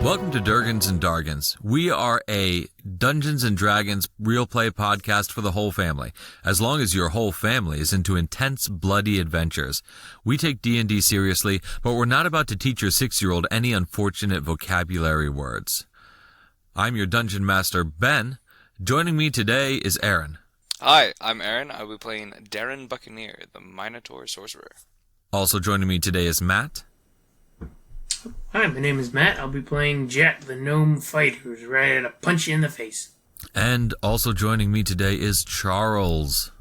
Welcome to Durgans and Dargans. We are a Dungeons and Dragons real play podcast for the whole family, as long as your whole family is into intense, bloody adventures. We take D&D seriously, but we're not about to teach your 6-year-old any unfortunate vocabulary words. I'm your Dungeon Master, Ben. Joining me today is Aaron. Hi, I'm Aaron. I will be playing Darren Buccaneer, the Minotaur Sorcerer. Also joining me today is Matt. Hi, my name is Matt. I'll be playing Jack, the gnome fighter who's ready to punch you in the face. And also joining me today is Charles.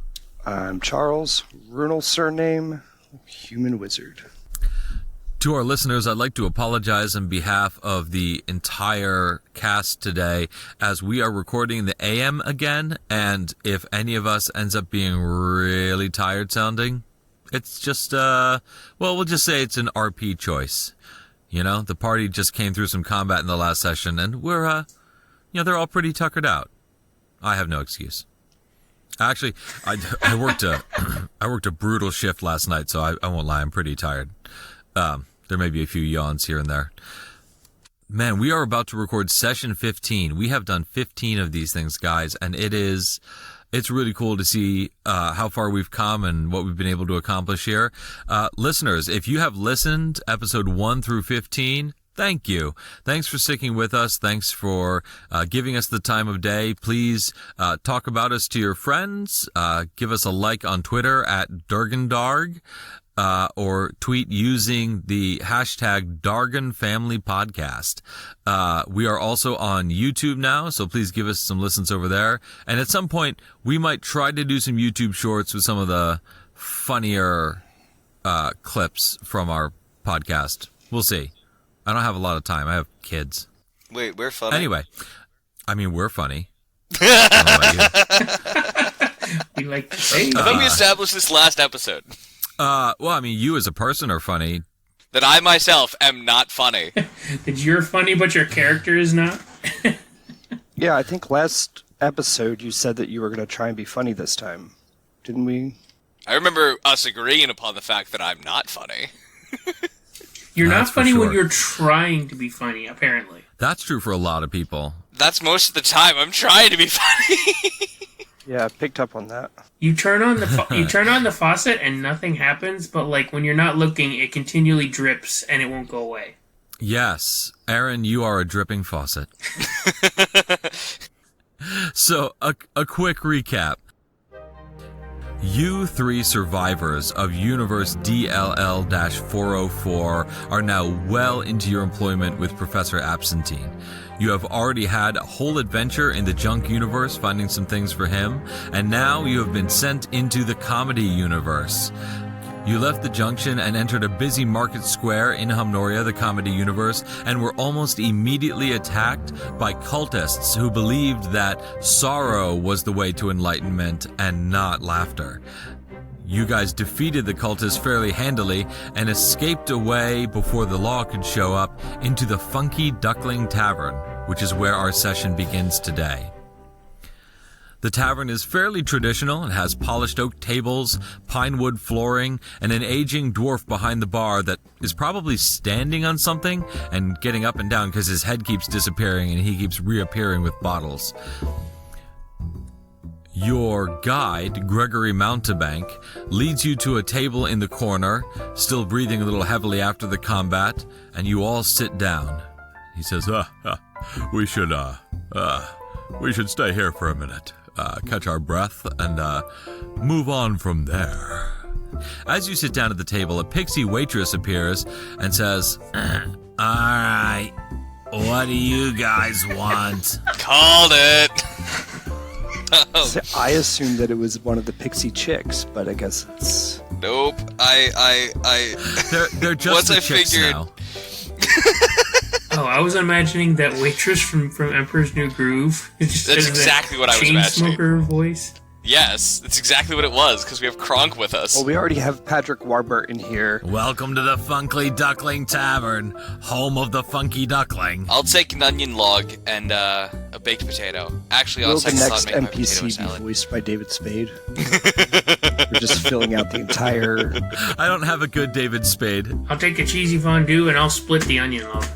I'm Charles, runal surname, human wizard. To our listeners, I'd like to apologize on behalf of the entire cast today, as we are recording in the AM again, and if any of us ends up being really tired sounding, it's just, we'll just say it's an RP choice. You know, the party just came through some combat in the last session, and we're, they're all pretty tuckered out. I have no excuse. Actually, I worked a brutal shift last night, so I won't lie, I'm pretty tired. There may be a few yawns here and there. Man, we are about to record session 15. We have done 15 of these things, guys, and it's really cool to see how far we've come and what we've been able to accomplish here. Listeners, if you have listened episode 1 through 15, thank you. Thanks for sticking with us. Thanks for giving us the time of day. Please talk about us to your friends. Give us a like on Twitter at Durgandarg. Or tweet using the hashtag Dargan Family Podcast. We are also on YouTube now, so please give us some listens over there. And at some point, we might try to do some YouTube shorts with some of the funnier clips from our podcast. We'll see. I don't have a lot of time. I have kids. Wait, we're funny? Anyway, I mean, we're funny. I don't know about you. We like to say I thought we established this last episode. Well, I mean, you as a person are funny. That I myself am not funny. that you're funny, but your character is not. Yeah, I think last episode you said that you were going to try and be funny this time. Didn't we? I remember us agreeing upon the fact that I'm not funny. You're That's not funny for sure. when you're trying to be funny, apparently. That's true for a lot of people. That's most of the time. I'm trying to be funny. Yeah, I picked up on that. You turn on the faucet and nothing happens, but like when you're not looking, it continually drips and it won't go away. Yes, Aaron, you are a dripping faucet. So, a quick recap. You 3 survivors of Universe DLL-404 are now well into your employment with Professor Absentine. You have already had a whole adventure in the junk universe, finding some things for him, and now you have been sent into the comedy universe. You left the junction and entered a busy market square in Humnoria, the comedy universe, and were almost immediately attacked by cultists who believed that sorrow was the way to enlightenment and not laughter. You guys defeated the cultists fairly handily and escaped away before the law could show up into the Funky Duckling Tavern, which is where our session begins today. The tavern is fairly traditional and has polished oak tables, pine wood flooring, and an aging dwarf behind the bar that is probably standing on something and getting up and down because his head keeps disappearing and he keeps reappearing with bottles. Your guide, Gregory Mountebank, leads you to a table in the corner, still breathing a little heavily after the combat, and you all sit down. He says, we should stay here for a minute, catch our breath, and move on from there. As you sit down at the table, a pixie waitress appears and says, all right, what do you guys want? Called it. So I assumed that it was one of the pixie chicks, but I guess it's... Nope. They're just the chicks now. Oh, I was imagining that waitress from Emperor's New Groove. That's exactly what I was imagining. Chainsmoker voice. Yes, that's exactly what it was, because we have Kronk with us. Well, we already have Patrick Warburton here. Welcome to the Funky Duckling Tavern, home of the Funky Duckling. I'll take an onion log and a baked potato. Actually, Will I'll the take next make my potato NPC be salad. voiced by David Spade? Or just filling out the entire... I don't have a good David Spade. I'll take a cheesy fondue and I'll split the onion log.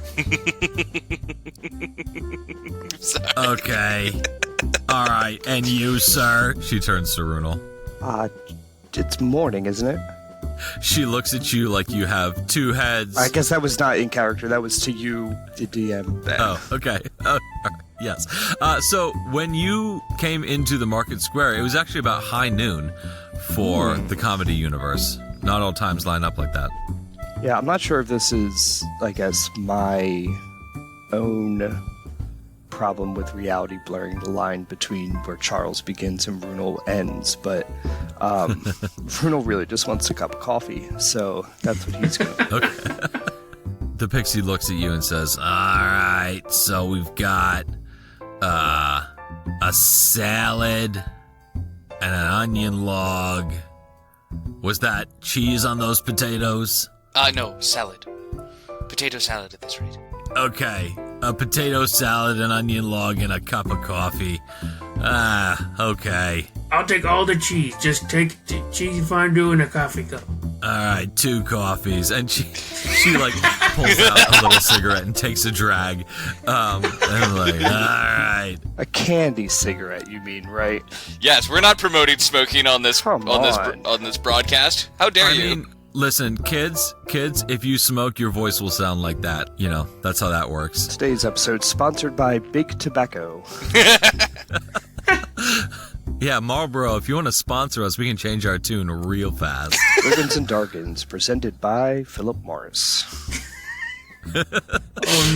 Okay. All right. And you, sir? She turns to Runel. It's morning, isn't it? She looks at you like you have two heads. I guess that was not in character. That was to you, the DM. Then. Oh, okay. Yes. So when you came into the market square, it was actually about high noon for the comedy universe. Not all times line up like that. Yeah, I'm not sure if this is, I guess, my own problem with reality blurring the line between where Charles begins and Runel ends, but Runel really just wants a cup of coffee, so that's what he's going to do. Okay. The pixie looks at you and says, all right, so we've got a salad and an onion log. Was that cheese on those potatoes? No, salad. Potato salad at this rate. Okay, a potato salad, an onion log, and a cup of coffee. Okay. I'll take all the cheese. Just take cheesy fondue and a coffee cup. All right, 2 coffees. And she like pulls out a little cigarette and takes a drag. And I'm like, all right. A candy cigarette, you mean, right? Yes, we're not promoting smoking on this Come on this broadcast. How dare you? I mean, listen, kids, if you smoke, your voice will sound like that. You know, that's how that works. Today's episode sponsored by Big Tobacco. Yeah, Marlboro, if you want to sponsor us, we can change our tune real fast. Ribbons and Darkins, presented by Philip Morris. Oh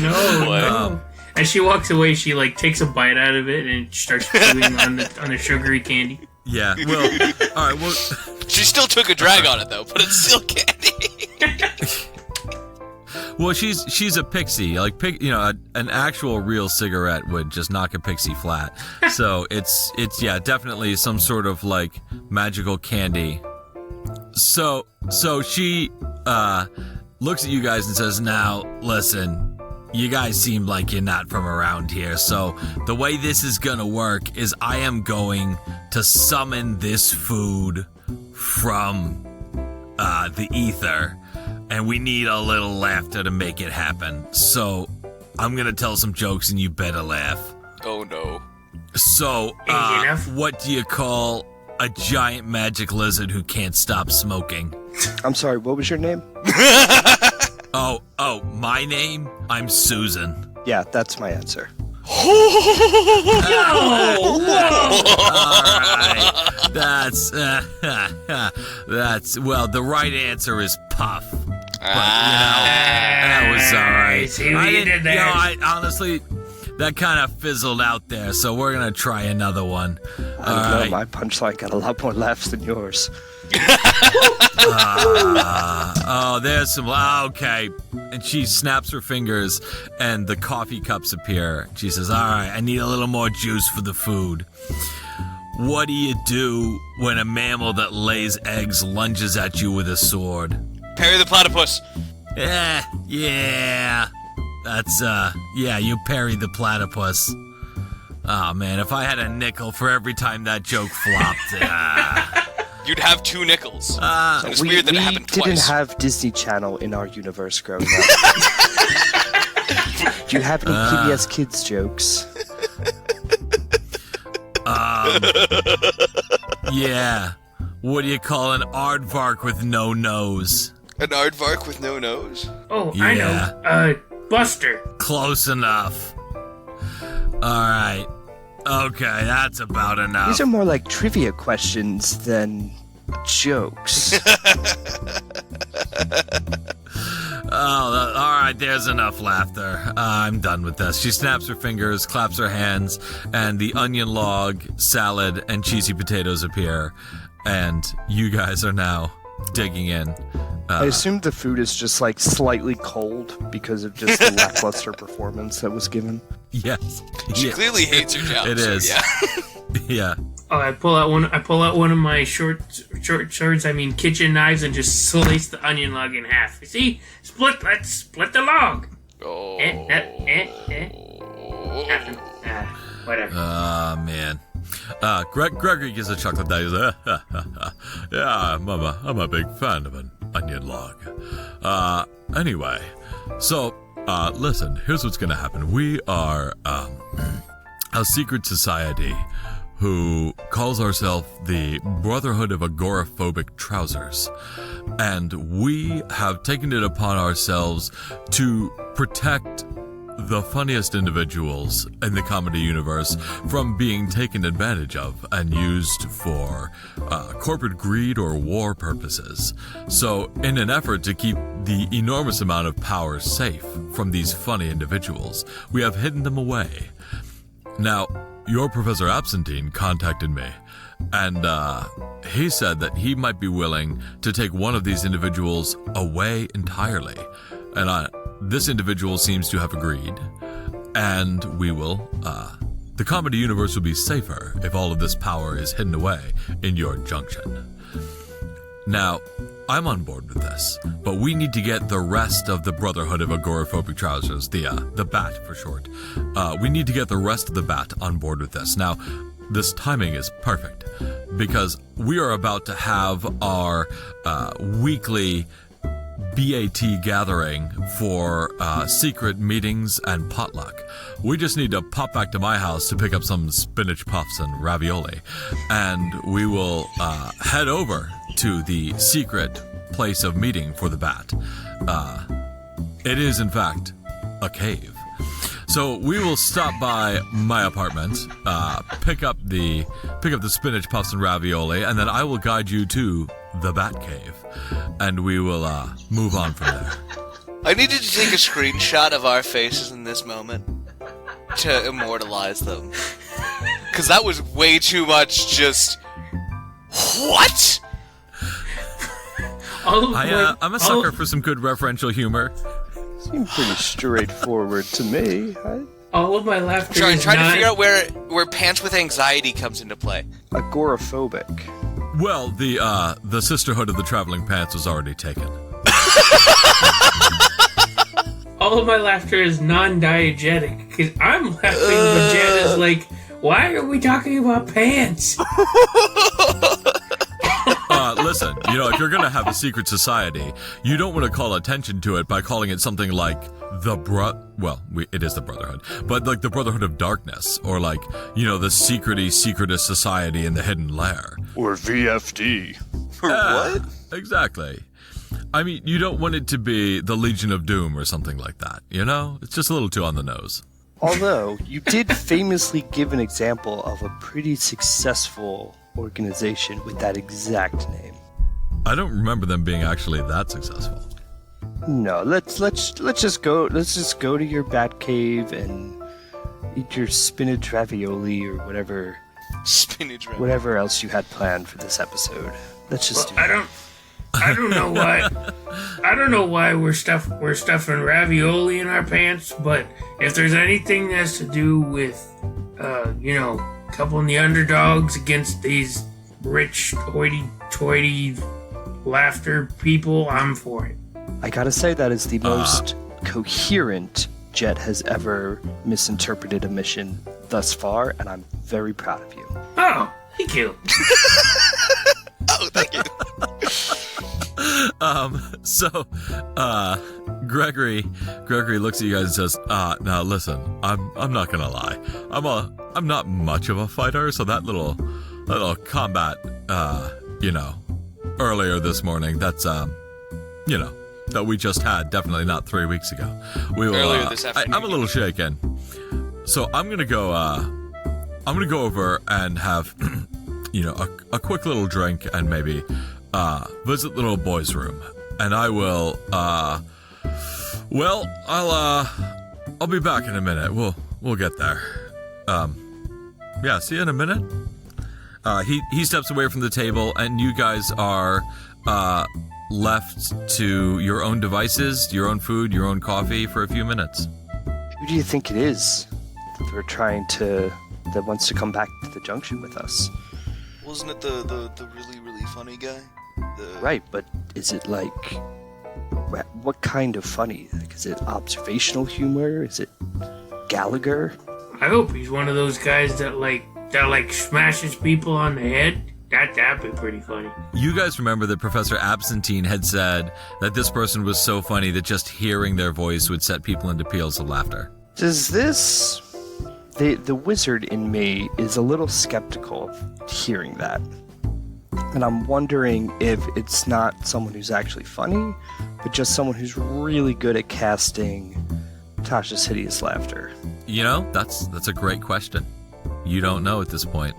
no! What? No. As she walks away, she like takes a bite out of it and starts chewing on the sugary candy. Yeah, well, all right, well... She still took a drag on it though, but it's still candy. Well, she's a pixie. Like, an actual real cigarette would just knock a pixie flat. So it's yeah, definitely some sort of like magical candy. So she looks at you guys and says, "Now, listen, you guys seem like you're not from around here. So the way this is gonna work is I am going to summon this food from the ether." And we need a little laughter to make it happen. So, I'm gonna tell some jokes and you better laugh. Oh no. So, what do you call a giant magic lizard who can't stop smoking? I'm sorry, what was your name? Oh, my name? I'm Susan. Yeah, that's my answer. Alright. That's, well, the right answer is Puff. But, that was alright. See what you did there. I honestly, that kind of fizzled out there, so we're gonna try another one. I don't know, my punchline got a lot more laughs than yours. There's some. Okay. And she snaps her fingers, and the coffee cups appear. She says, all right, I need a little more juice for the food. What do you do when a mammal that lays eggs lunges at you with a sword? Parry the platypus. Yeah. That's, you parry the platypus. Oh, man, if I had a nickel for every time that joke flopped, You'd have 2 nickels. It's we weird that it happened twice. We didn't have Disney Channel in our universe growing up. Do you have any PBS Kids jokes? Yeah. What do you call an aardvark with no nose? An aardvark with no nose? Oh, Yeah. I know. Buster. Close enough. Alright. Okay, that's about enough. These are more like trivia questions than jokes. Alright, there's enough laughter. I'm done with this. She snaps her fingers, claps her hands, and the onion log, salad, and cheesy potatoes appear. And you guys are now digging in. I assume the food is just like slightly cold because of just the lackluster performance that was given. Yes. She Yeah. clearly hates her job. It so is. Yeah. Yeah. Oh, I pull out one of my short swords. I mean, kitchen knives, and just slice the onion log in half. You see, let's split the log. Oh. Whatever. Man. Gregory gives a chuckle. That is, Yeah, I'm a big fan of an onion log. Anyway, so, listen, here's what's gonna happen. We are, a secret society who calls ourselves the Brotherhood of Agoraphobic Trousers. And we have taken it upon ourselves to protect the funniest individuals in the comedy universe from being taken advantage of and used for corporate greed or war purposes. So, in an effort to keep the enormous amount of power safe from these funny individuals, we have hidden them away. Now, your Professor Absentine contacted me, and he said that he might be willing to take one of these individuals away entirely. And this individual seems to have agreed, and we will, the comedy universe will be safer if all of this power is hidden away in your junction. Now, I'm on board with this, but we need to get the rest of the Brotherhood of Agoraphobic Trousers, the BAT for short. We need to get the rest of the BAT on board with this. Now, this timing is perfect, because we are about to have our weekly BAT gathering for secret meetings and potluck. We just need to pop back to my house to pick up some spinach puffs and ravioli, and we will head over to the secret place of meeting for the BAT. It is, in fact, a cave. So we will stop by my apartment, pick up the spinach puffs and ravioli, and then I will guide you to the Bat Cave, and we will move on from there. I needed to take a screenshot of our faces in this moment to immortalize them. Because that was way too much just... What?! I'm a sucker for some good referential humor. Seemed pretty straightforward to me. All of my laughter Sorry, I'm is trying to not... figure out where Pants with Anxiety comes into play. Agoraphobic. Well, the Sisterhood of the Traveling Pants was already taken. All of my laughter is non-diegetic, because I'm laughing, but Jen is like, why are we talking about pants? Listen, if you're going to have a secret society, you don't want to call attention to it by calling it something like it is the Brotherhood, but like the Brotherhood of Darkness, or like, the secretest society in the hidden lair. Or VFD. Or what? Exactly. I mean, you don't want it to be the Legion of Doom or something like that, It's just a little too on the nose. Although, you did famously give an example of a pretty successful organization with that exact name. I don't remember them being actually that successful. No, let's just go to your Bat Cave and eat your spinach ravioli or whatever. Spinach ravioli. Whatever else you had planned for this episode. Let's just do that. I don't know why. I don't know why we're stuffing ravioli in our pants, but if there's anything that has to do with, coupling the underdogs against these rich, hoity-toity laughter people, I'm for it. I gotta say that is the most coherent Jet has ever misinterpreted a mission thus far, and I'm very proud of you. Oh, thank you. Oh, thank you. Gregory looks at you guys and says, now listen, I'm not gonna lie. I'm not much of a fighter, so that little combat, earlier this morning, that's, that we just had, definitely not 3 weeks ago. We will, earlier this afternoon. I'm a little shaken. So I'm gonna go over and have, a quick little drink and maybe, visit the little boy's room. And I will, I'll be back in a minute. We'll get there. See you in a minute. He steps away from the table, and you guys are, left to your own devices, your own food, your own coffee for a few minutes. Who do you think it is that wants to come back to the junction with us? Wasn't it the really, really funny guy? Right, but is it like... What kind of funny? Like, is it observational humor? Is it Gallagher? I hope he's one of those guys that smashes people on the head That'd be pretty funny. You guys remember that Professor Absentine had said that this person was so funny that just hearing their voice would set people into peals of laughter. Does this... The wizard in me is a little skeptical of hearing that. And I'm wondering if it's not someone who's actually funny, but just someone who's really good at casting Tasha's hideous laughter. You know, that's a great question. You don't know at this point.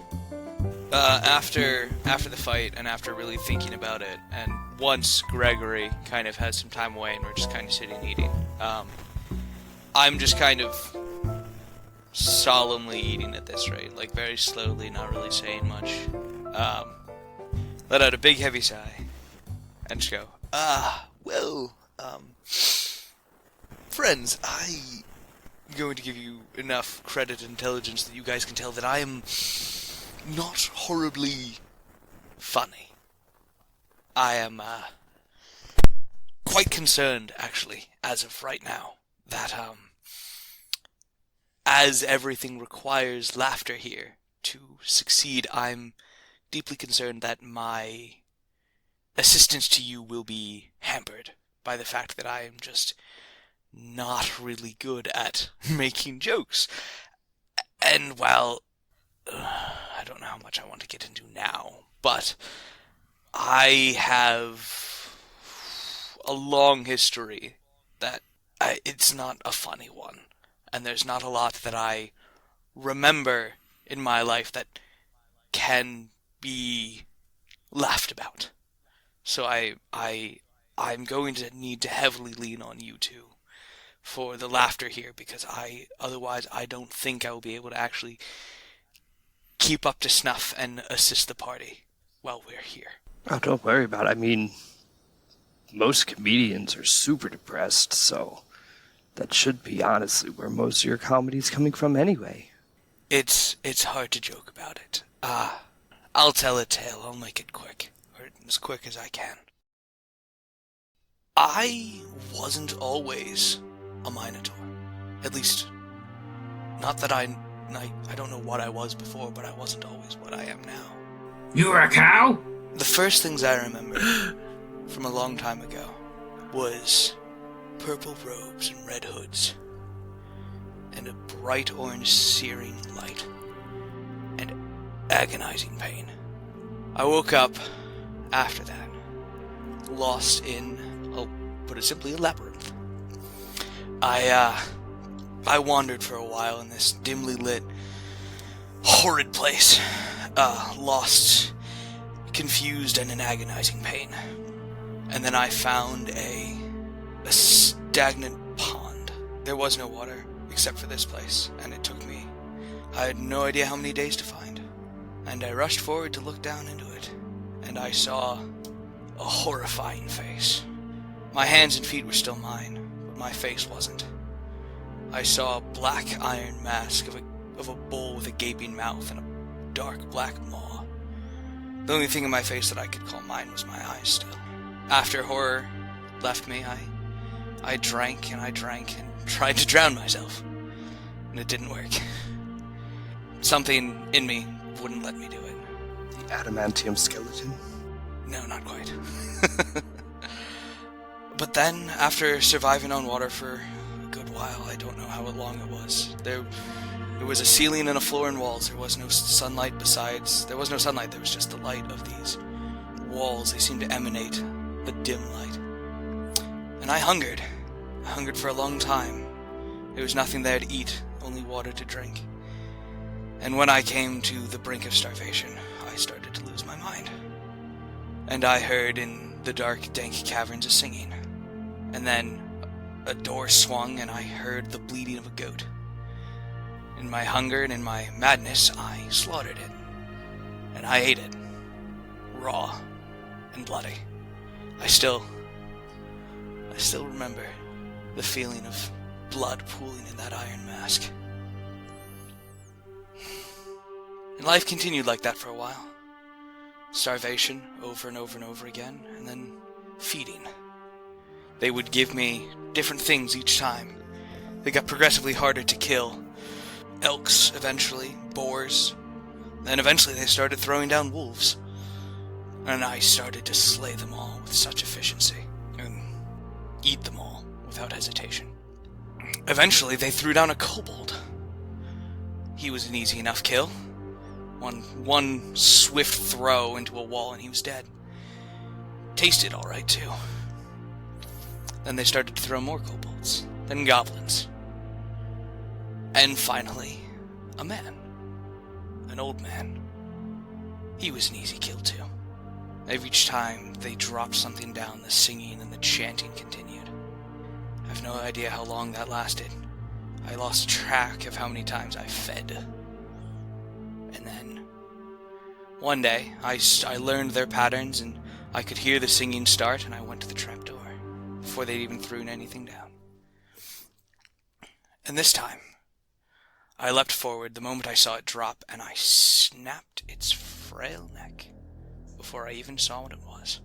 After the fight and after really thinking about it, and once Gregory kind of has some time away and we're just kind of sitting eating, I'm just kind of solemnly eating at this rate, like very slowly, not really saying much. Let out a big heavy sigh and just go, friends, I'm going to give you enough credit and intelligence that you guys can tell that I am not horribly funny. I am quite concerned, actually, as of right now, that as everything requires laughter here to succeed, I'm deeply concerned that my assistance to you will be hampered by the fact that I am just not really good at making jokes. And while I don't know how much I want to get into now, but I have a long history that it's not a funny one, and there's not a lot that I remember in my life that can be laughed about. So I'm going to need to heavily lean on you two for the laughter here, because otherwise I don't think I will be able to actually keep up to snuff and assist the party while we're here. Oh, don't worry about it. I mean, most comedians are super depressed, so that should be honestly where most of your comedy's coming from anyway. It's hard to joke about it. I'll tell a tale. I'll make it quick, or as quick as I can. I wasn't always a Minotaur. At least, not that I don't know what I was before, but I wasn't always what I am now. You were a cow? The first things I remember from a long time ago was purple robes and red hoods, and a bright orange searing light, and agonizing pain. I woke up after that, lost in, I'll put it simply, a labyrinth. I wandered for a while in this dimly lit, horrid place, lost, confused, and in agonizing pain. And then I found a stagnant pond. There was no water except for this place, and it took me, I had no idea how many days to find. And I rushed forward to look down into it, and I saw a horrifying face. My hands and feet were still mine, but my face wasn't. I saw a black iron mask of a bull with a gaping mouth and a dark black maw. The only thing in my face that I could call mine was my eyes still. After horror left me, I drank and tried to drown myself, and it didn't work. Something in me wouldn't let me do it. The adamantium skeleton? No, not quite. But then, after surviving on water for a good while, I don't know how long it was, there was a ceiling and a floor and walls. There was no sunlight there was just the light of these walls. They seemed to emanate a dim light. And I hungered. I hungered for a long time. There was nothing there to eat, only water to drink. And when I came to the brink of starvation, I started to lose my mind. And I heard in the dark, dank caverns a singing. And then a door swung, and I heard the bleating of a goat. In my hunger and in my madness, I slaughtered it. And I ate it. Raw and bloody. I still remember the feeling of blood pooling in that iron mask. And life continued like that for a while. Starvation over and over and over again, and then feeding. They would give me different things each time. They got progressively harder to kill. Elks, eventually, boars. Then eventually they started throwing down wolves. and I started to slay them all with such efficiency, and eat them all without hesitation. Eventually, they threw down a kobold. He was an easy enough kill. One swift throw into a wall and he was dead. Tasted alright too. Then they started to throw more kobolds, then goblins. And finally, a man. An old man. He was an easy kill too. Each time they dropped something down, the singing and the chanting continued. I have no idea how long that lasted. I lost track of how many times I fed. And then, one day, I learned their patterns, and I could hear the singing start, and I went to the trapdoor, before they'd even thrown anything down. And this time, I leapt forward the moment I saw it drop, and I snapped its frail neck, before I even saw what it was.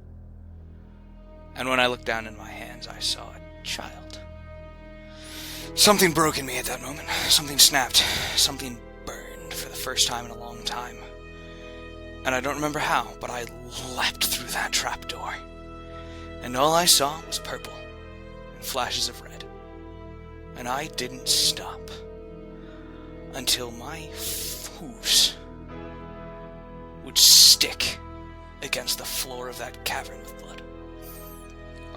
And when I looked down in my hands, I saw a child. Something broke in me at that moment. Something snapped. Something burned for the first time in a long time. And I don't remember how, but I leapt through that trapdoor. And all I saw was purple and flashes of red. And I didn't stop until my hooves would stick against the floor of that cavern with blood.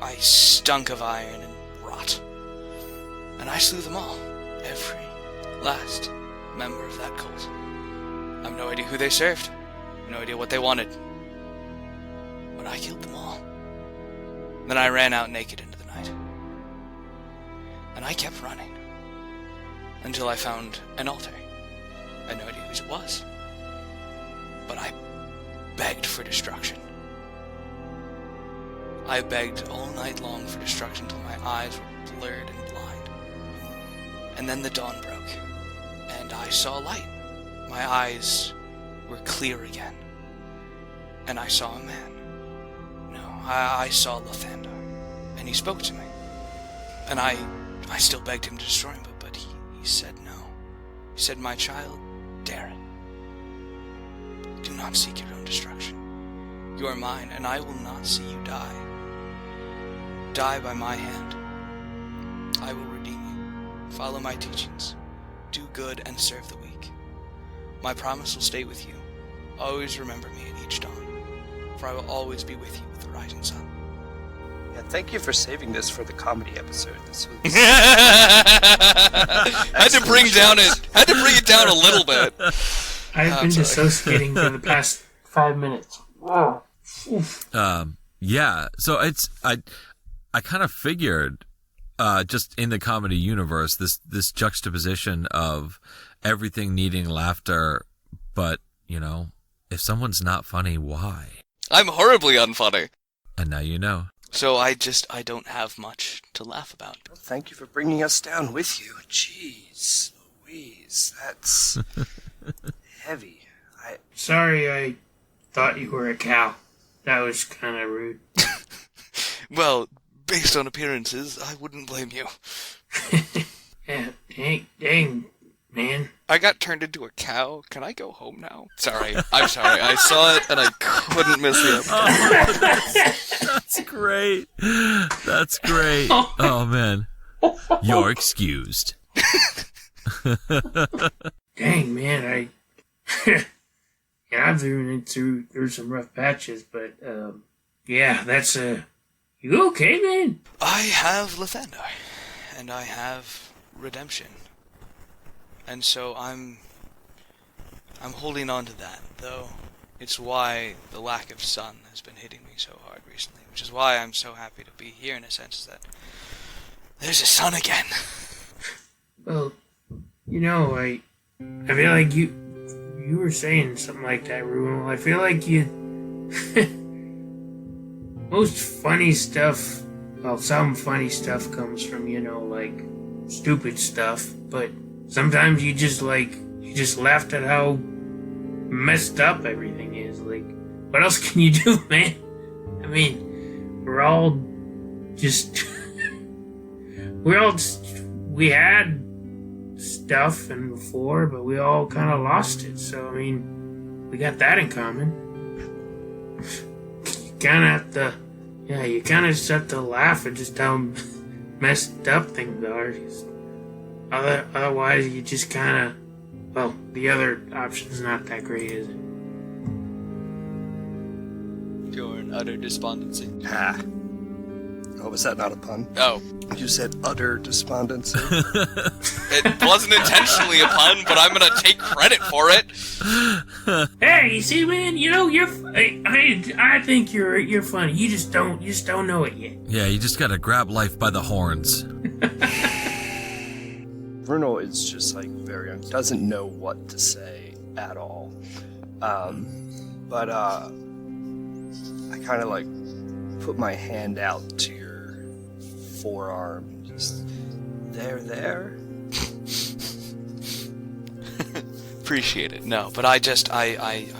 I stunk of iron and rot. And I slew them all. Every last member of that cult. I have no idea who they served. No idea what they wanted. But I killed them all. Then I ran out naked into the night. And I kept running. Until I found an altar. I had no idea whose it was. But I begged for destruction. I begged all night long for destruction until my eyes were blurred and blind. And then the dawn broke, and I saw light. My eyes were clear again, and I saw a man. No, I saw Lathander, and he spoke to me. And I still begged him to destroy him, but he said no. He said, "My child, Darren, do not seek your own destruction. You are mine, and I will not see you die. Die by my hand. I will redeem you. Follow my teachings. Do good and serve the weak. My promise will stay with you. Always remember me at each dawn, for I will always be with you with the rising sun." Yeah, thank you for saving this for the comedy episode. This was Had to bring it down a little bit. I've been dissociating for the past 5 minutes. Wow. Yeah, so I kind of figured, just in the comedy universe, this juxtaposition of everything needing laughter, but, if someone's not funny, why? I'm horribly unfunny. And now you know. So I don't have much to laugh about. Well, thank you for bringing us down with you. Jeez Louise, that's heavy. Sorry, I thought you were a cow. That was kind of rude. Well, based on appearances, I wouldn't blame you. Yeah, dang, man. I got turned into a cow. Can I go home now? Sorry. I'm sorry. I saw it and I couldn't miss the episode. That's great. That's great. Oh, man. You're excused. Dang, man, I've been through some rough patches, but, yeah, that's, you okay, man? I have Lathander, and I have redemption. And so I'm holding on to that, though it's why the lack of sun has been hitting me so hard recently, which is why I'm so happy to be here, in a sense, is that there's a sun again. Well, I feel like you were saying something like that, Ruben. I feel like most funny stuff, well, some funny stuff comes from, like, stupid stuff, but sometimes you just laughed at how messed up everything is. Like, what else can you do, man? I mean, we had stuff and before, but we all kind of lost it. So, I mean, we got that in common. kind of have to, you kind of just have to laugh at just how messed up things are. Otherwise, you just kind of, well, the other option's not that great, is it? You're in utter despondency. Ha. Oh, was that not a pun? Oh. You said utter despondency. It wasn't intentionally a pun, but I'm gonna take credit for it. Hey, you see, man, I think you're funny. You just don't know it yet. Yeah, you just gotta grab life by the horns. Bruno is just like doesn't know what to say at all. But I kind of like put my hand out to your forearm, just there. Appreciate it. No, but I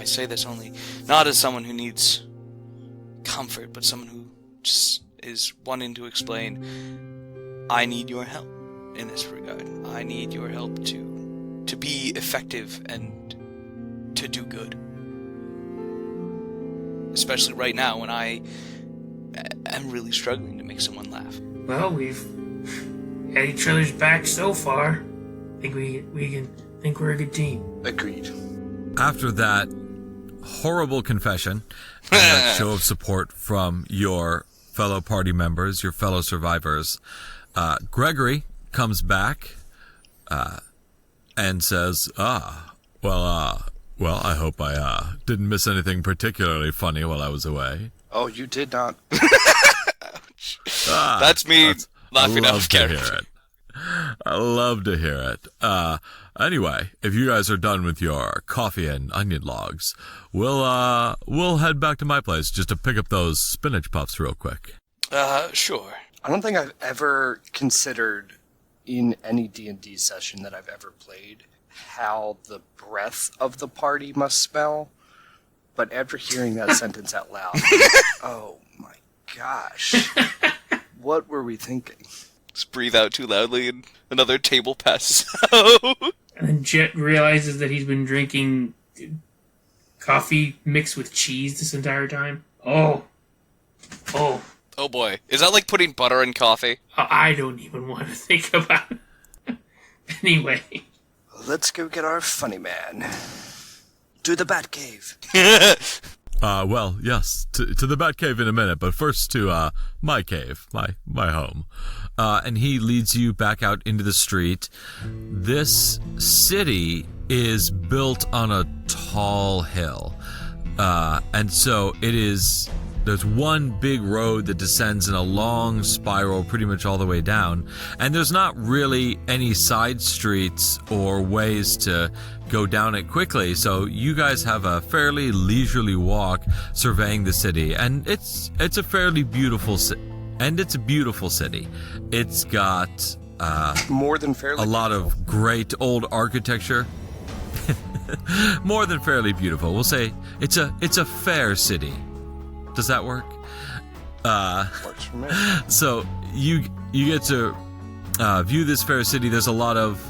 say this only not as someone who needs comfort, but someone who just is wanting to explain. I need your help in this regard. I need your help to be effective and to do good. Especially right now when I am really struggling to make someone laugh. Well, we've had each other's back so far. I think we're a good team. Agreed. After that horrible confession and that show of support from your fellow party members, your fellow survivors, Gregory comes back and says, well, I hope I didn't miss anything particularly funny while I was away. Oh, you did not. That's me laughing out of character. I love to hear it. Anyway, if you guys are done with your coffee and onion logs, we'll head back to my place just to pick up those spinach puffs real quick. Sure. I don't think I've ever considered in any D&D session that I've ever played how the breath of the party must smell. But after hearing that sentence out loud, oh my gosh. What were we thinking? Just breathe out too loudly and another table passes out. And then Jet realizes that he's been drinking coffee mixed with cheese this entire time. Oh boy. Is that like putting butter in coffee? I don't even want to think about it. Anyway. Let's go get our funny man. To the Batcave. Well, yes, to the Batcave in a minute, but first to my cave, my home. And he leads you back out into the street. This city is built on a tall hill. And so there's one big road that descends in a long spiral pretty much all the way down. And there's not really any side streets or ways to go down it quickly. So you guys have a fairly leisurely walk surveying the city. And it's a fairly beautiful city. And it's a beautiful city. It's got more than fairly a lot of great old architecture. More than fairly beautiful. We'll say it's a fair city. Does that work? Works for me. So you get to view this fair city. There's a lot of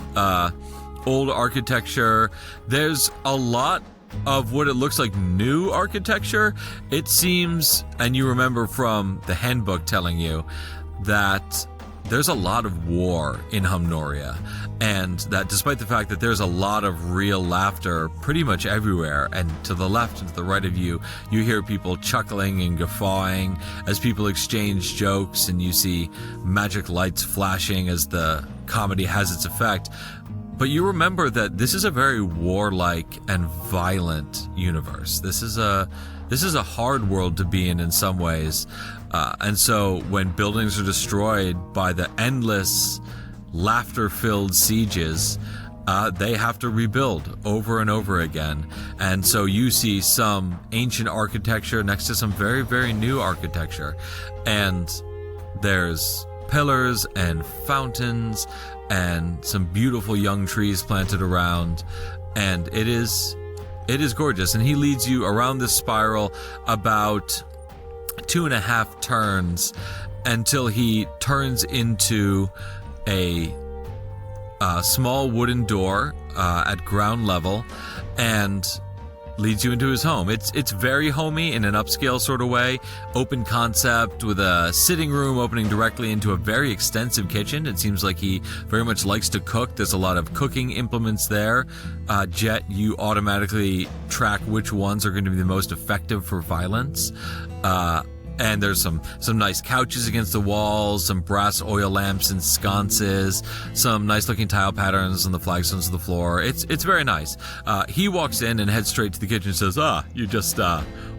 old architecture. There's a lot of what it looks like new architecture. It seems, and you remember from the handbook telling you that there's a lot of war in Humnoria, and that despite the fact that there's a lot of real laughter pretty much everywhere, and to the left and to the right of you, you hear people chuckling and guffawing as people exchange jokes, and you see magic lights flashing as the comedy has its effect. But you remember that this is a very warlike and violent universe. This is a hard world to be in some ways. And so when buildings are destroyed by the endless laughter-filled sieges, they have to rebuild over and over again. And so you see some ancient architecture next to some very, very new architecture. And there's pillars and fountains and some beautiful young trees planted around. And it is gorgeous. And he leads you around this spiral about 2.5 turns until he turns into a small wooden door at ground level, and leads you into his home. It's very homey in an upscale sort of way. Open concept with a sitting room opening directly into a very extensive kitchen. It seems like he very much likes to cook. There's a lot of cooking implements there. Jet, you automatically track which ones are going to be the most effective for violence. And there's some nice couches against the walls, some brass oil lamps and sconces, some nice looking tile patterns on the flagstones of the floor. It's very nice. He walks in and heads straight to the kitchen and says, you just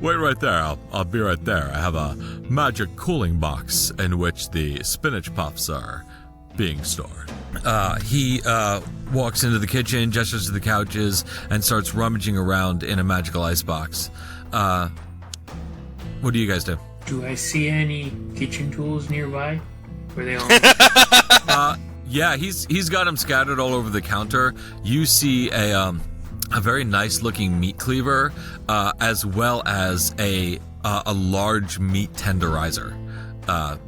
wait right there. I'll be right there. I have a magic cooling box in which the spinach puffs are being stored. He walks into the kitchen, gestures to the couches, and starts rummaging around in a magical icebox. What do you guys do? Do I see any kitchen tools nearby? Were they on? Yeah, he's got them scattered all over the counter. You see a very nice looking meat cleaver, as well as a large meat tenderizer.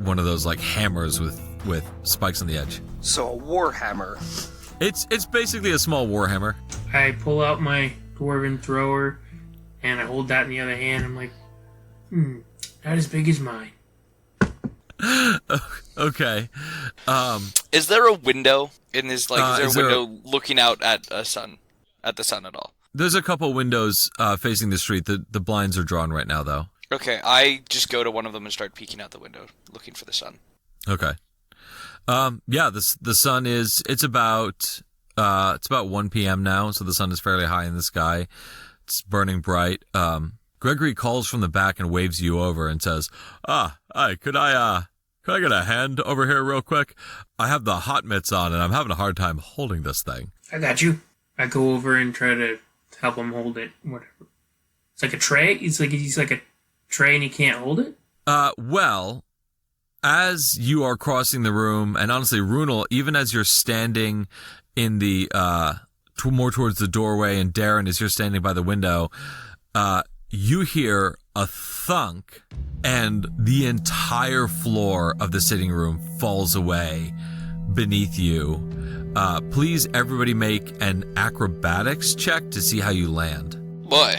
One of those like hammers with spikes on the edge. So a warhammer. It's basically a small warhammer. I pull out my dwarven thrower, and I hold that in the other hand. I'm like, not as big as mine. Okay. Is there a window in his, like, is there a there window looking out at the sun at all? There's a couple windows facing the street. The blinds are drawn right now, though. Okay, I just go to one of them and start peeking out the window, looking for the sun. Okay. Yeah, the sun is, it's about 1 p.m. now, so the sun is fairly high in the sky. It's burning bright. Gregory calls from the back and waves you over and says, hi, could I get a hand over here real quick? I have the hot mitts on and I'm having a hard time holding this thing. I got you. I go over and try to help him hold it. Whatever. It's like a tray. He's like a tray and he can't hold it. Well, as you are crossing the room, and honestly, Runel, even as you're standing in the more towards the doorway, and Darren, as you're standing by the window, you hear a thunk, and the entire floor of the sitting room falls away beneath you. Please, everybody, make an acrobatics check to see how you land. Boy,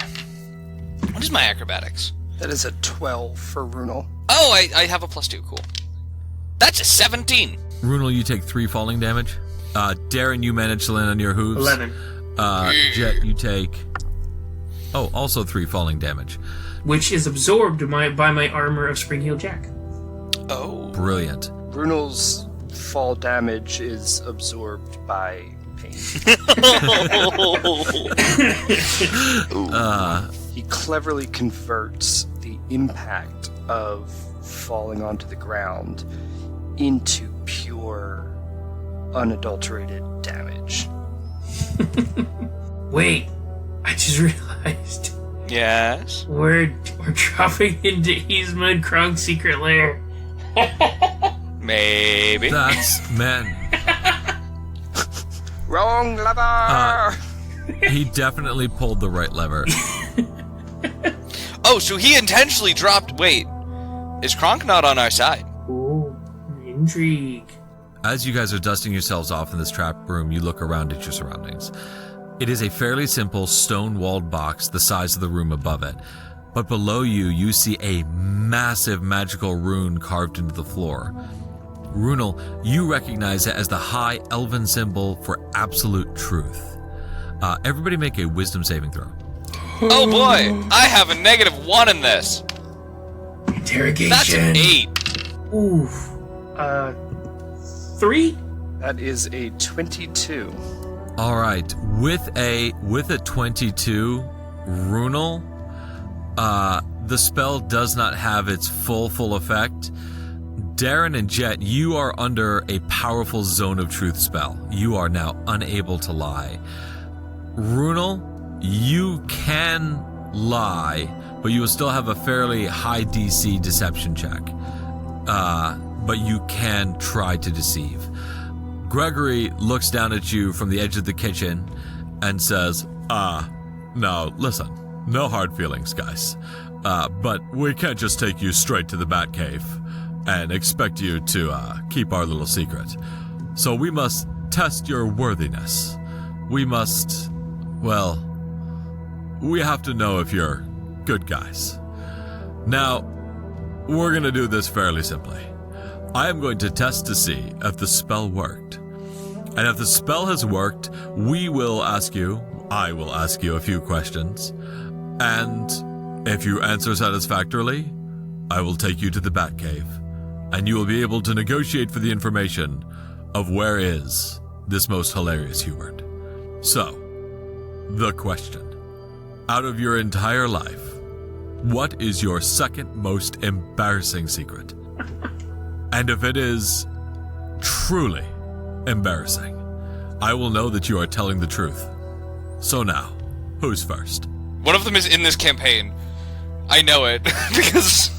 what is my acrobatics? That is a 12 for Runel. Oh, I have a +2. Cool. That's a 17. Runel, you take 3 falling damage. Darren, you manage to land on your hooves. 11. Jet, you take... Oh, also 3 falling damage. Which is absorbed by my armor of Spring-Heeled Jack. Oh. Brilliant. Runel's fall damage is absorbed by pain. He cleverly converts the impact of falling onto the ground into pure, unadulterated damage. Wait, I just realized. Yes? We're dropping into Yzma Krunk's secret lair. Maybe. That's, man. Wrong lever! He definitely pulled the right lever. Oh, so he intentionally dropped... Wait. Is Kronk not on our side? Ooh, intrigue. As you guys are dusting yourselves off in this trap room, you look around at your surroundings. It is a fairly simple stone-walled box the size of the room above it. But below you, you see a massive magical rune carved into the floor. Runel, you recognize it as the high elven symbol for absolute truth. Everybody make a wisdom saving throw. Oh boy, I have a -1 in this. Interrogation. That's an 8. Ooh. 3? That is a 22. All right, with a 22, Runel, the spell does not have its full effect. Darren and Jet, you are under a powerful zone of truth spell. You are now unable to lie. Runel, you can lie, but you will still have a fairly high DC deception check. But you can try to deceive. Gregory looks down at you from the edge of the kitchen and says, now listen, no hard feelings, guys. But we can't just take you straight to the Batcave and expect you to keep our little secret. So we must test your worthiness. We must, well, we have to know if you're good guys. Now, we're going to do this fairly simply. I am going to test to see if the spell worked. And if the spell has worked, I will ask you a few questions. And if you answer satisfactorily, I will take you to the Batcave. And you will be able to negotiate for the information of where is this most hilarious Hubert. So, the question. Out of your entire life, what is your second most embarrassing secret? And if it is truly embarrassing, I will know that you are telling the truth. So now, who's first? One of them is in this campaign. I know it, because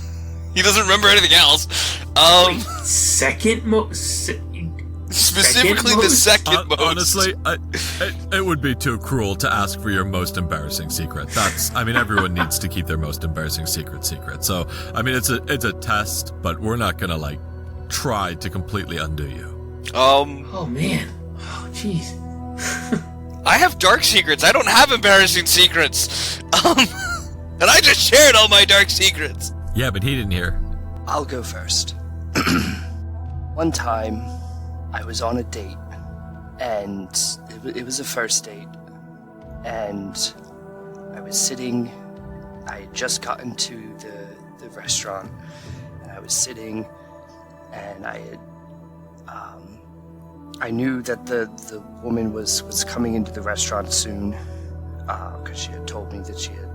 he doesn't remember anything else. Second most... Specifically the second most. Honestly, it would be too cruel to ask for your most embarrassing secret. Everyone needs to keep their most embarrassing secret. So, it's a test, but we're not gonna, try to completely undo you. Oh, man. Oh, jeez. I have dark secrets. I don't have embarrassing secrets. And I just shared all my dark secrets. Yeah, but he didn't hear. I'll go first. One time, I was on a date, and it was a first date, and I was sitting, I had just gotten to the restaurant, and I was sitting, and I knew that the woman was coming into the restaurant soon, because she had told me that she had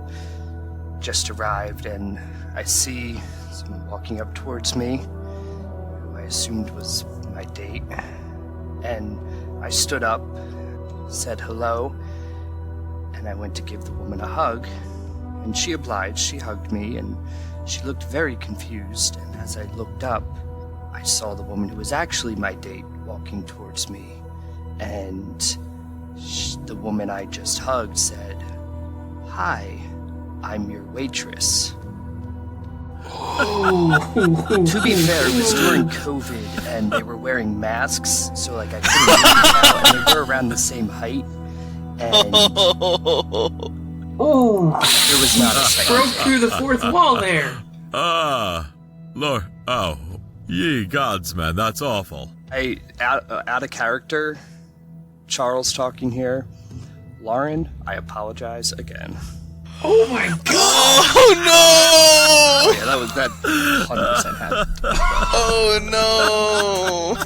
just arrived, and I see someone walking up towards me, who I assumed was my date, and I stood up, said hello, and I went to give the woman a hug, and she obliged. She hugged me, and she looked very confused, and as I looked up, I saw the woman who was actually my date walking towards me, and the woman I just hugged said, "Hi, I'm your waitress." To be fair, it was during COVID, and they were wearing masks, so I couldn't really tell, and they were around the same height, and there was not a second. Broke through the fourth wall there. Lord, ye gods, man, that's awful. Out of character, Charles talking here. Lauren, I apologize again. Oh my god! Oh no! Yeah, that 100% happened. Oh no!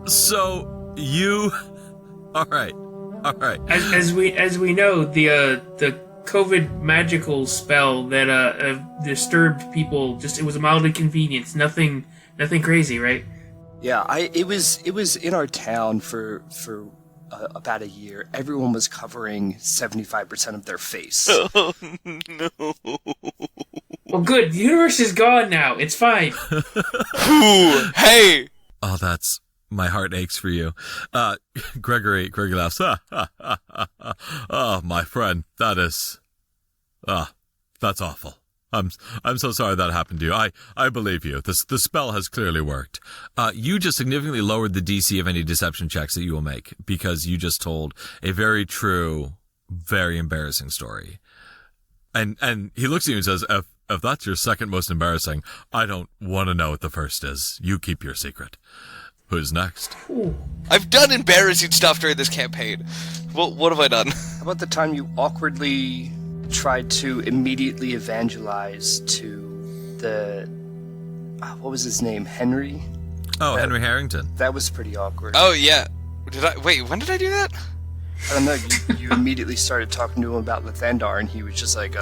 So you, all right. As we know, the COVID magical spell that disturbed people, it was a mild inconvenience, nothing crazy, right? Yeah, it was in our town for about a year. Everyone was covering 75% of their face. Oh no! Well, good. The universe is gone now. It's fine. Hey! Oh, my heart aches for you. Gregory laughs. Oh, my friend, that's awful. I'm so sorry that happened to you. I believe you. The spell has clearly worked. You just significantly lowered the DC of any deception checks that you will make because you just told a very true, very embarrassing story. And he looks at you and says, if that's your second most embarrassing, I don't want to know what the first is. You keep your secret. Who's next? I've done embarrassing stuff during this campaign. What have I done? How about the time you awkwardly tried to immediately evangelize to the... what was his name? Henry? Oh, Henry Harrington. That was pretty awkward. Oh, yeah. Wait, when did I do that? I don't know. You immediately started talking to him about Lathandar, and he was just like,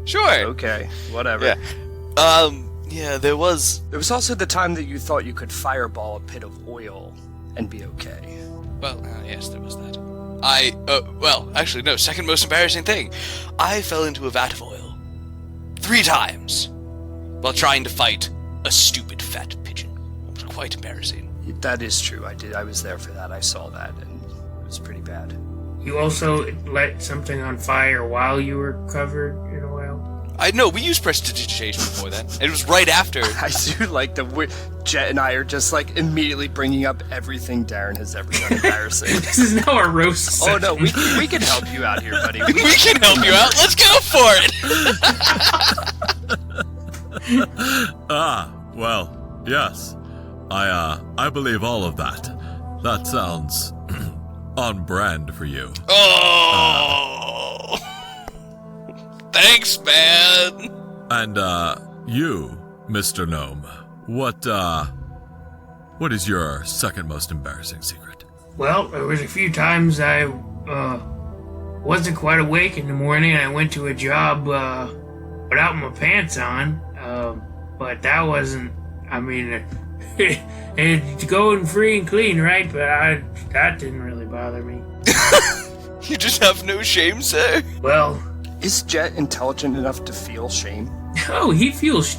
Sure. okay, whatever. Yeah. Yeah, there was... There was also the time that you thought you could fireball a pit of oil and be okay. Well, yes, there was that. Actually, no, second most embarrassing thing. I fell into a vat of oil 3 times while trying to fight a stupid fat pigeon. It was quite embarrassing. That is true. I was there for that. I saw that, and it was pretty bad. You also let something on fire while you were covered in oil? I know, we used prestidigitation before then. It was right after. I do like Jet and I are just like immediately bringing up everything Darren has ever done embarrassing. This is now our roast Oh session. no, we can help you out here, buddy. We can help you out. Let's go for it. Well, yes. I believe all of that. That sounds on brand for you. Oh. Thanks, man. And, you, Mr. Gnome, what is your second most embarrassing secret? Well, there was a few times I wasn't quite awake in the morning. I went to a job without my pants on, but that wasn't. I mean, it's going free and clean, right? But that didn't really bother me. You just have no shame, sir? Well, Is Jet intelligent enough to feel shame? oh, he feels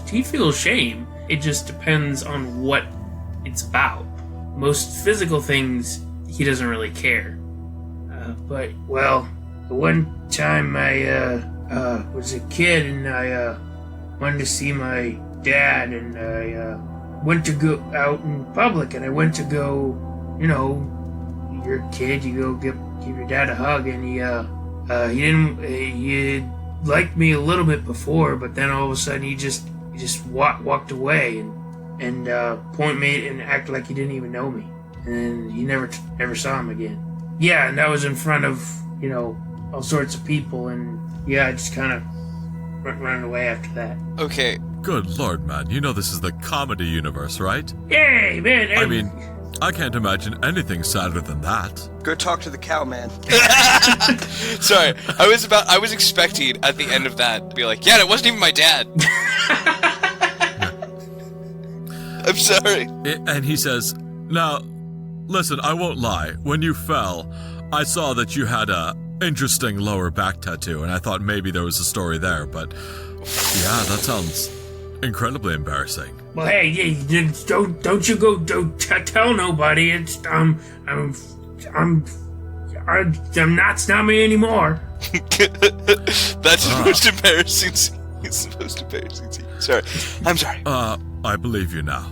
shame. It just depends on what it's about. Most physical things, he doesn't really care. But, well, the one time I was a kid and I wanted to see my dad, and I went to go out in public, and I went to go, you know, you're a kid, you go give your dad a hug, and he had liked me a little bit before, but then all of a sudden he just walked away and point me and act like he didn't even know me, and he never saw him again. Yeah, and that was in front of, you know, all sorts of people, and yeah, I just kind of running away after that. Okay. Good lord, man. You know this is the comedy universe, right? Hey, man! I mean, I can't imagine anything sadder than that. Go talk to the cow, man. Sorry, I was expecting at the end of that to be like, yeah, it wasn't even my dad. I'm sorry. And he says, now, listen, I won't lie. When you fell, I saw that you had a interesting lower back tattoo, and I thought maybe there was a story there, but yeah, that sounds incredibly embarrassing. Well, hey, don't you go, don't tell nobody. It's I'm not me anymore. That's the most embarrassing scene. It's the most embarrassing scene. Sorry. I'm sorry. I believe you now.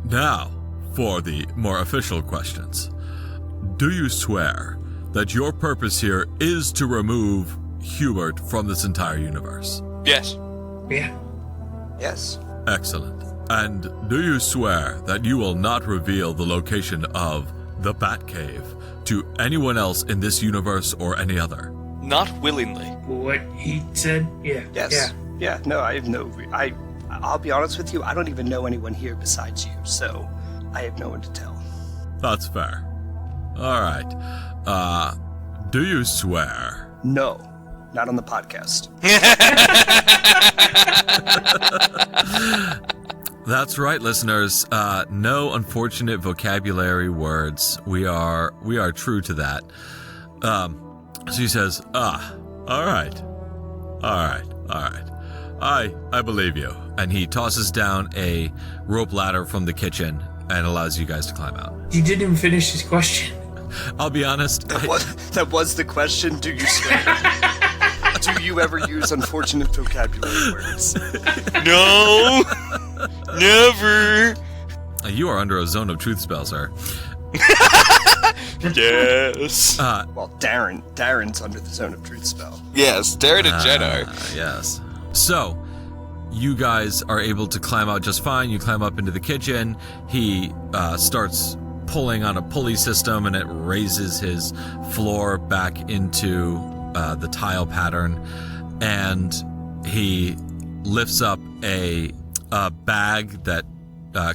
Now, for the more official questions. Do you swear that your purpose here is to remove Hubert from this entire universe? Yes. Yeah. Yes. Excellent. And do you swear that you will not reveal the location of the Batcave to anyone else in this universe or any other? Not willingly. What he said? Yeah. Yes. Yeah. No, I have no. I'll be honest with you. I don't even know anyone here besides you, so I have no one to tell. That's fair. All right. Do you swear? No, not on the podcast. That's right, listeners. No unfortunate vocabulary words. We are true to that. So he says, all right. I believe you. And he tosses down a rope ladder from the kitchen and allows you guys to climb out. He didn't even finish his question. I'll be honest. That was the question. Do you swear? Do you ever use unfortunate vocabulary words? No. Never. You are under a zone of truth spell, sir. Yes. Well, Darren's under the zone of truth spell. Yes, Darren and Jen are. Yes. So, you guys are able to climb out just fine. You climb up into the kitchen. He starts pulling on a pulley system, and it raises his floor back into the tile pattern. And he lifts up a bag that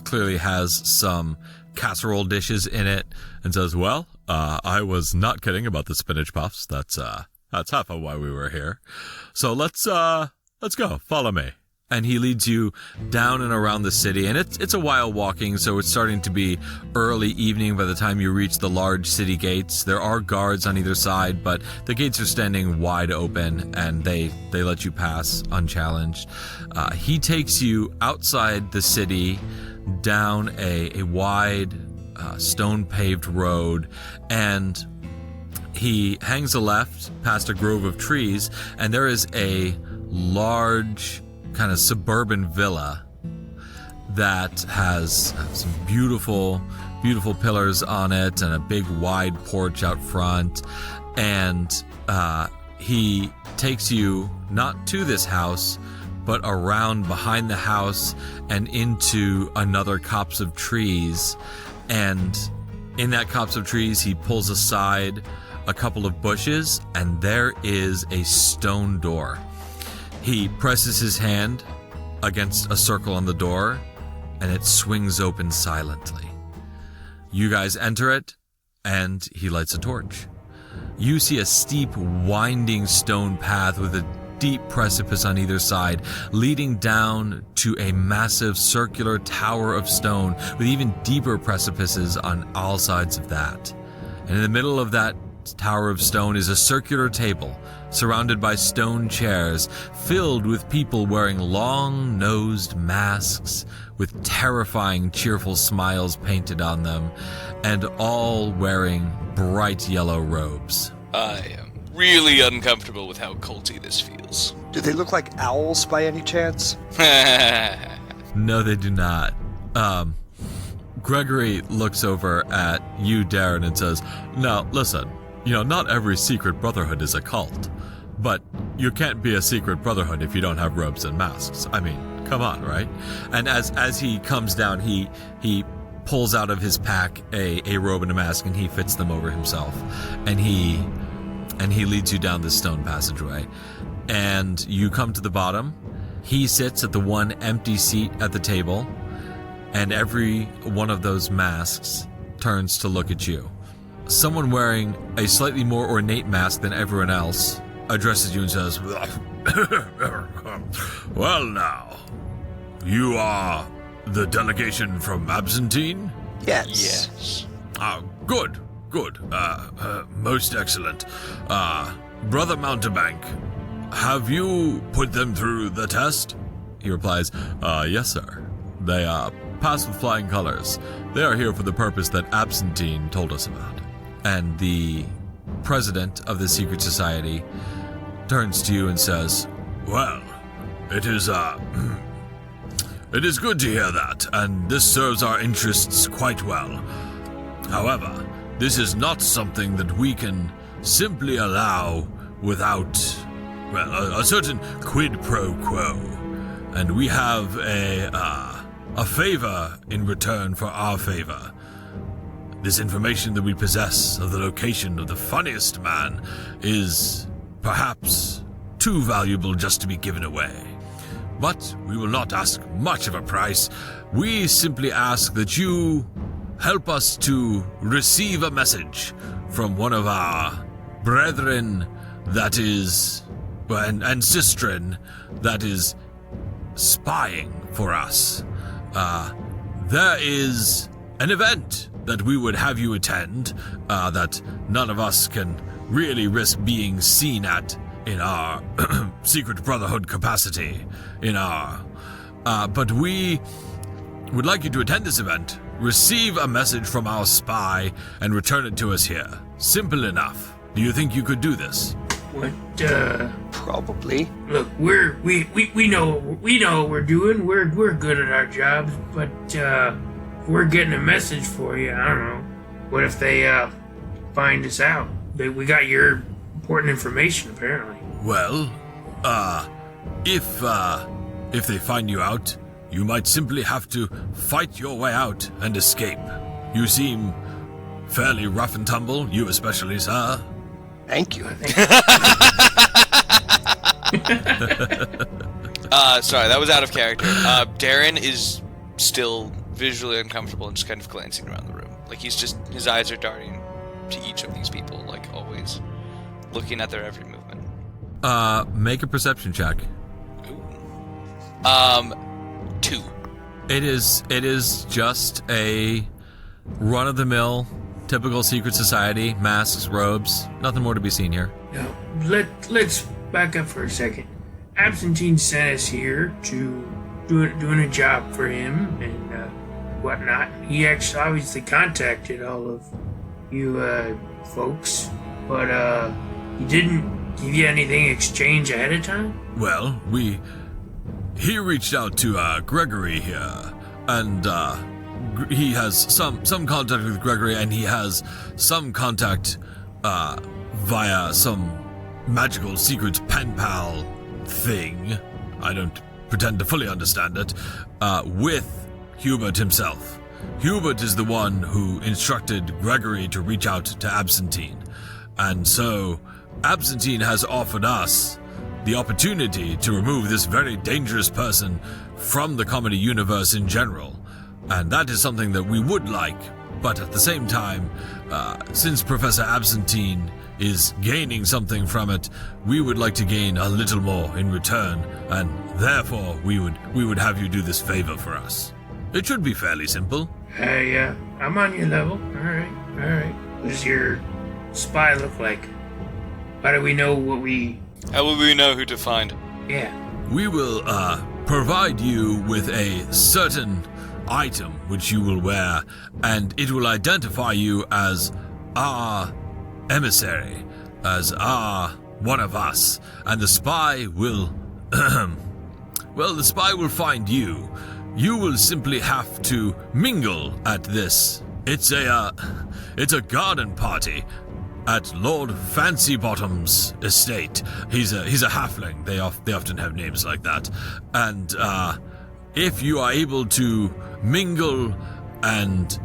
clearly has some casserole dishes in it, and says, "Well, I was not kidding about the spinach puffs. That's half of why we were here. So let's go. Follow me." And he leads you down and around the city, and it's a while walking, so it's starting to be early evening by the time you reach the large city gates. There are guards on either side, but the gates are standing wide open, and they let you pass unchallenged. He takes you outside the city, down a wide stone-paved road, and he hangs a left past a grove of trees, and there is a large kind of suburban villa that has some beautiful pillars on it and a big wide porch out front. And he takes you not to this house, but around behind the house and into another copse of trees. And in that copse of trees, he pulls aside a couple of bushes, and there is a stone door. He presses his hand against a circle on the door, and it swings open silently. You guys enter it, and he lights a torch. You see a steep, winding stone path with a deep precipice on either side, leading down to a massive circular tower of stone with even deeper precipices on all sides of that. And in the middle of that tower of stone is a circular table surrounded by stone chairs filled with people wearing long-nosed masks with terrifying, cheerful smiles painted on them, and all wearing bright yellow robes. I am really uncomfortable with how culty this feels. Do they look like owls by any chance? No, they do not. Gregory looks over at you, Darren, and says, "Now, listen, not every secret brotherhood is a cult, but you can't be a secret brotherhood if you don't have robes and masks. I mean, come on, right?" And as he comes down, he pulls out of his pack a robe and a mask, and he fits them over himself, and he leads you down this stone passageway, and you come to the bottom. He sits at the one empty seat at the table, and every one of those masks turns to look at you. Someone wearing a slightly more ornate mask than everyone else addresses you and says, "Well now, you are the delegation from Absentine?" Yes. Good. Most excellent. Brother Mountebank, have you put them through the test? He replies, "Yes, sir. They passed with flying colors. They are here for the purpose that Absentine told us about." And the president of the secret society turns to you and says, "Well, it is good to hear that, and this serves our interests quite well. However, this is not something that we can simply allow without, a certain quid pro quo. And we have a favor in return for our favor. This information that we possess of the location of the funniest man is perhaps too valuable just to be given away. But we will not ask much of a price. We simply ask that you help us to receive a message from one of our brethren that is, and sistren that is spying for us. There is an event that we would have you attend that none of us can really risk being seen at in our secret brotherhood capacity, but we would like you to attend this event, receive a message from our spy, and return it to us here. Simple enough. Do you think you could do this?" What, Probably. Look, we know what we're doing. We're good at our jobs, but we're getting a message for you. I don't know. What if they find us out? We got your important information, apparently. Well, if they find you out, you might simply have to fight your way out and escape. You seem fairly rough and tumble, you especially, sir. Thank you. Sorry, that was out of character. Darren is still visually uncomfortable and just kind of glancing around the room. Like, his eyes are darting to each of these people, like always, looking at their every movement. Make a perception check. Ooh. 2. It is just a run-of-the-mill, typical secret society, masks, robes, nothing more to be seen here. Now, let's back up for a second. Absentine sent us here to doing a job for him and whatnot. He actually obviously contacted all of you folks. but he didn't give you anything in exchange ahead of time? Well, he reached out to Gregory here, and he has some contact with Gregory, and he has some contact via some magical secret pen pal thing. I don't pretend to fully understand it, with Hubert himself. Hubert is the one who instructed Gregory to reach out to Absentine, and so Absentine has offered us the opportunity to remove this very dangerous person from the comedy universe in general, and that is something that we would like, but at the same time, since Professor Absentine is gaining something from it, we would like to gain a little more in return, and therefore we would have you do this favor for us. It should be fairly simple. Yeah, I'm on your level. Alright. What does your spy look like? How do we know what we... How will we know who to find? Yeah. We will provide you with a certain item which you will wear, and it will identify you as our emissary, as one of us, and the spy will the spy will find you. You will simply have to mingle at this. It's a garden party at Lord Fancybottom's estate. He's a halfling. They often have names like that. And if you are able to mingle and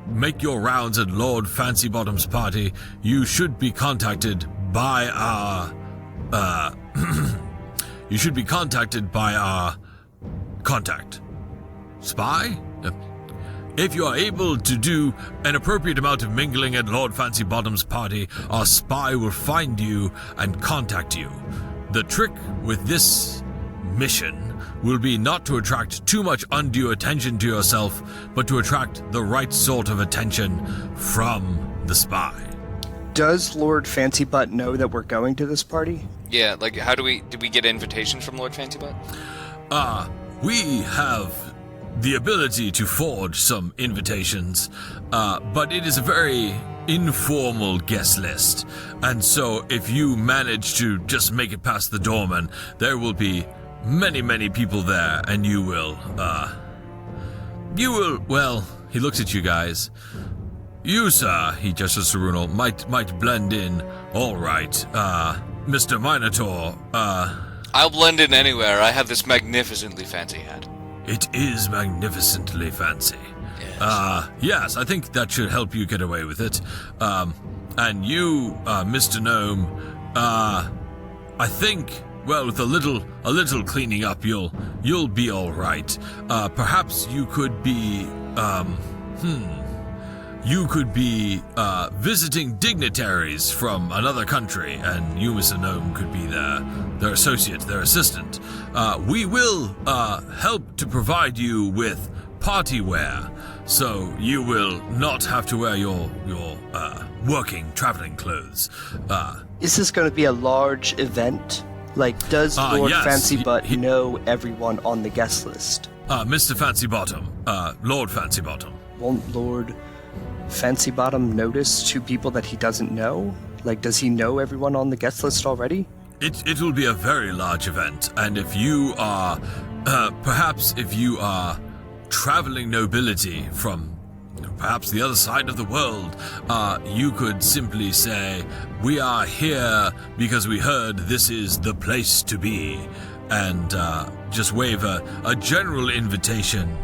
make your rounds at Lord Fancybottom's party, you should be contacted by our contact. Spy? If you are able to do an appropriate amount of mingling at Lord Fancybottom's party, our spy will find you and contact you. The trick with this mission will be not to attract too much undue attention to yourself, but to attract the right sort of attention from the spy. Does Lord Fancybutt know that we're going to this party? Yeah, like, did we get invitations from Lord Fancybutt? We have the ability to forge some invitations, but it is a very informal guest list. And so if you manage to just make it past the doorman, there will be many, many people there, and you will, well, he looks at you guys. You, sir, he gestures to Runel, might blend in all right. Mr. Minotaur, I'll blend in anywhere. I have this magnificently fancy hat. It is magnificently fancy. Yes. Yes, I think that should help you get away with it. And you, Mr. Gnome, I think, well, with a little cleaning up, you'll be all right. Perhaps you could be, visiting dignitaries from another country, and you, Mr. Gnome, could be their associate, their assistant. We will help to provide you with party wear, so you will not have to wear your working traveling clothes. Is this going to be a large event? Like, does Lord yes, Fancybutt know everyone on the guest list? Mr. Fancybottom, Lord Fancybottom. Won't Lord Fancybottom notice two people that he doesn't know? Like, does he know everyone on the guest list already? It will be a very large event, and if you are, perhaps if you are traveling nobility from perhaps the other side of the world, you could simply say, we are here because we heard this is the place to be, and just wave a general invitation.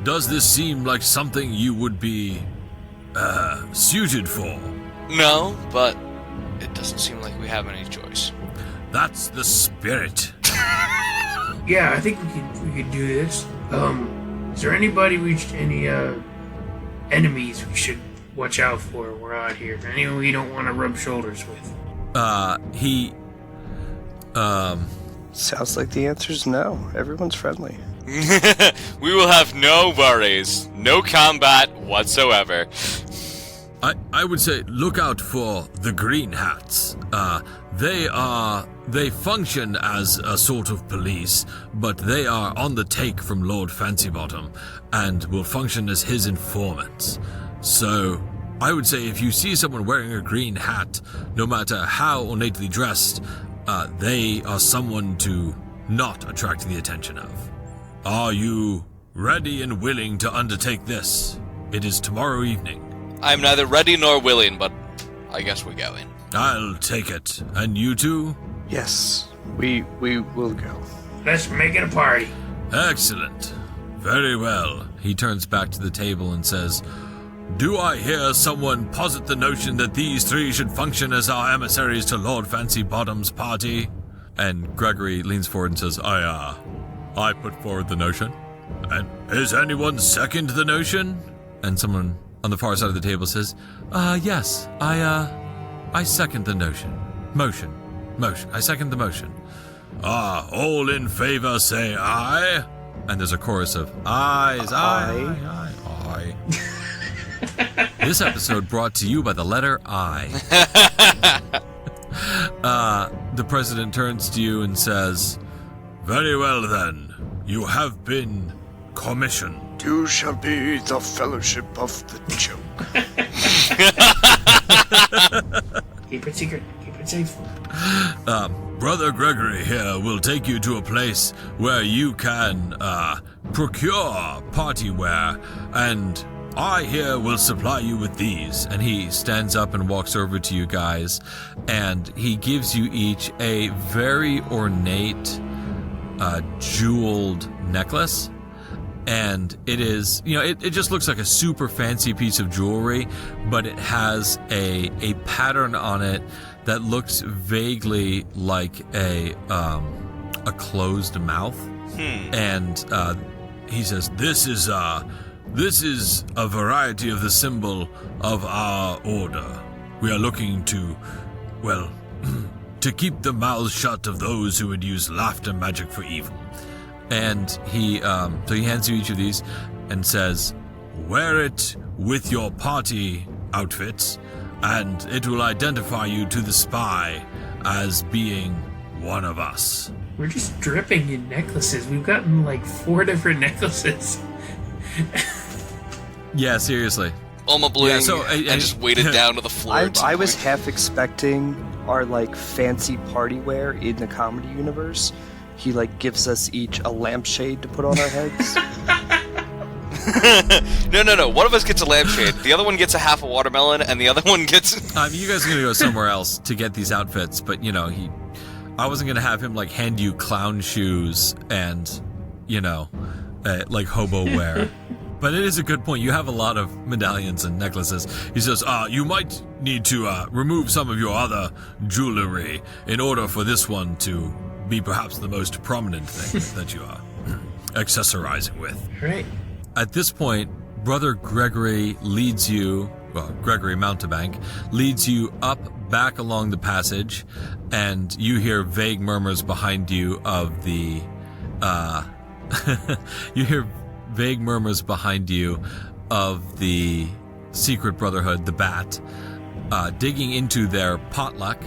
Does this seem like something you would be suited for? No, but it doesn't seem like we have any choice. That's the spirit. Yeah, I think we could do this. Is there anybody any enemies we should watch out for when we're out here? Anyone we don't want to rub shoulders with? Sounds like the answer's no. Everyone's friendly. We will have no worries. No combat whatsoever. I would say look out for the green hats. They function as a sort of police, but they are on the take from Lord Fancybottom and will function as his informants. So I would say if you see someone wearing a green hat, no matter how ornately dressed, they are someone to not attract the attention of. Are you ready and willing to undertake this? It is tomorrow evening. I'm neither ready nor willing, but I guess we're going. I'll take it. And you two? Yes, we will go. Let's make it a party. Excellent. Very well. He turns back to the table and says, do I hear someone posit the notion that these three should function as our emissaries to Lord Fancy Bottom's party? And Gregory leans forward and says, I put forward the notion. And is anyone second the notion? And someone on the far side of the table says, yes, I second the notion. Motion. I second the motion. All in favor say aye. And there's a chorus of ayes, aye. This episode brought to you by the letter I. The president turns to you and says, very well then, you have been commissioned. You shall be the fellowship of the joke. Keep it secret. Keep it safe. Brother Gregory here will take you to a place where you can procure party wear, and I here will supply you with these. And he stands up and walks over to you guys, and he gives you each a very ornate jeweled necklace. And it is, it just looks like a super fancy piece of jewelry, but it has a pattern on it that looks vaguely like a closed mouth. And he says, this is a variety of the symbol of our order. We are looking to, to keep the mouths shut of those who would use laughter magic for evil. And he hands you each of these and says, wear it with your party outfits, and it will identify you to the spy as being one of us. We're just dripping in necklaces. We've gotten like 4 different necklaces. Yeah, seriously. Alma bling, Yeah, so, and just weighted down to the floor. I was half expecting our fancy party wear in the comedy universe. He gives us each a lampshade to put on our heads. No. One of us gets a lampshade. The other one gets a half a watermelon, and the other one gets... You guys are going to go somewhere else to get these outfits, but, I wasn't going to have him, hand you clown shoes and, hobo wear. But it is a good point. You have a lot of medallions and necklaces. He says, you might need to remove some of your other jewelry in order for this one to be perhaps the most prominent thing that you are accessorizing with. Right. At this point, Brother Gregory leads you, Gregory Mountebank, leads you up back along the passage, and you hear vague murmurs behind you of the, you hear vague murmurs behind you of the secret brotherhood, the Bat, digging into their potluck,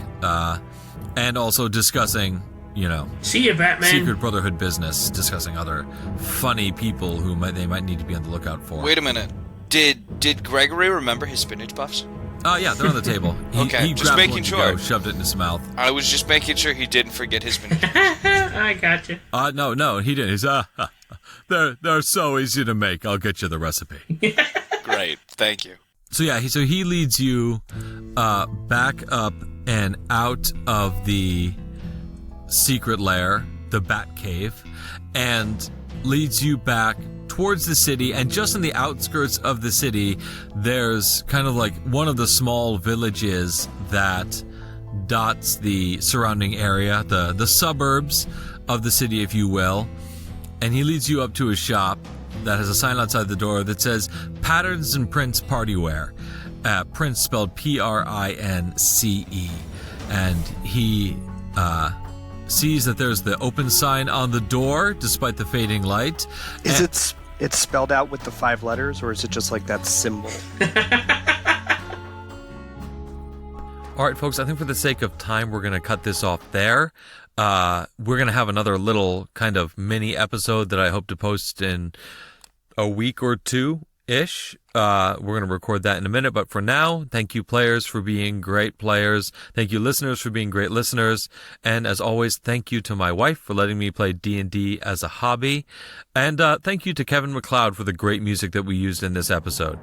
and also discussing, See you, Batman. secret brotherhood business, discussing other funny people who they might need to be on the lookout for. Wait a minute. Did Gregory remember his spinach puffs? Yeah, they're on the table. Okay, he just grabbed making one to sure. go, shoved it in his mouth. I was just making sure he didn't forget his spinach. I got you. No, he didn't. He's they're so easy to make. I'll get you the recipe. Great, thank you. So he leads you back up and out of the secret lair, the Bat Cave, and leads you back towards the city. And just in the outskirts of the city, there's kind of one of the small villages that dots the surrounding area, the suburbs of the city, if you will. And he leads you up to a shop that has a sign outside the door that says Patterns and Prince Party Wear. Prince spelled Prince. And he sees that there's the open sign on the door despite the fading light. Is it's spelled out with the 5 letters, or is it just that symbol? All right, folks, I think for the sake of time, we're going to cut this off there. We're going to have another little kind of mini episode that I hope to post in a week or two. ish. We're going to record that in a minute, but for now, thank you players for being great players. Thank you listeners for being great listeners. And as always, thank you to my wife for letting me play D&D as a hobby. And thank you to Kevin MacLeod for the great music that we used in this episode.